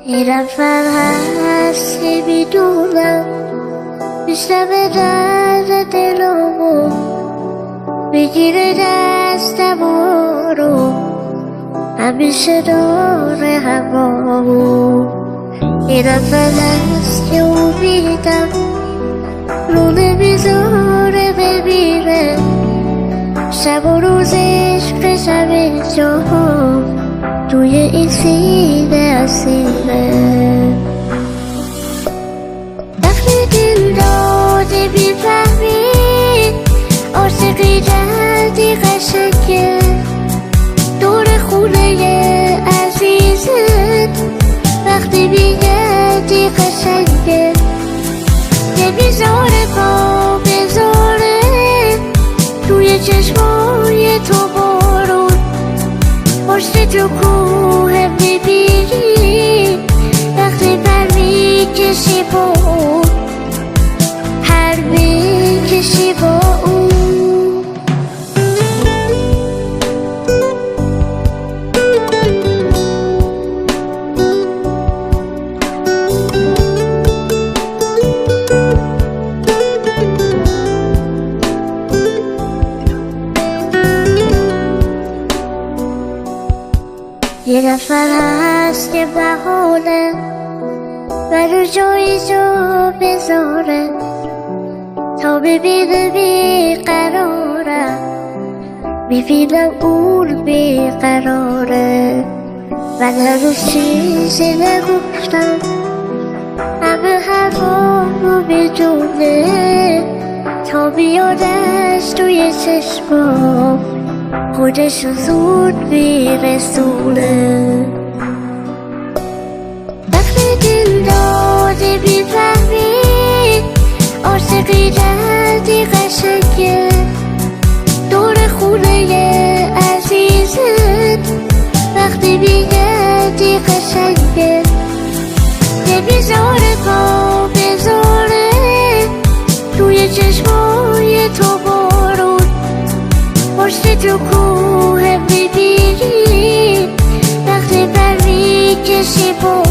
یه نفر هست که میدونم میشنوه درد دلمو میگیره دستمو رو همیشه داره همامو یه نفر هست که امیدم رو نمیذاره بمیره شب و روز عشقش همه جا توی این سینه اسیره وقتی دل داده میفهمی عاشقی جدی قشنگه دور خونه عزیزت وقتی میگردی قشنگه نمیذاره پا بذاره توی چشمای تو بارون پشت تو کوه میبینی وقتی پر میکشی با اون هر میکشی با اون یه نفر هست که بهانه منو جایی جا بذاره تا ببینه بیقرارم میبینم اون بیقراره من هنوز چیزی نگفتم همه حرفامو میدونه تا بیادش توی چشمام خودشو زود میرسونه وقتی دل داده میفهمی عاشقی جدی قشنگه دور خونه عزیزت وقتی میگردی قشنگه نمیذاره پا بذاره توی چشمای تو بارون پشت تو کوه میبینی وقتی پر میکشی با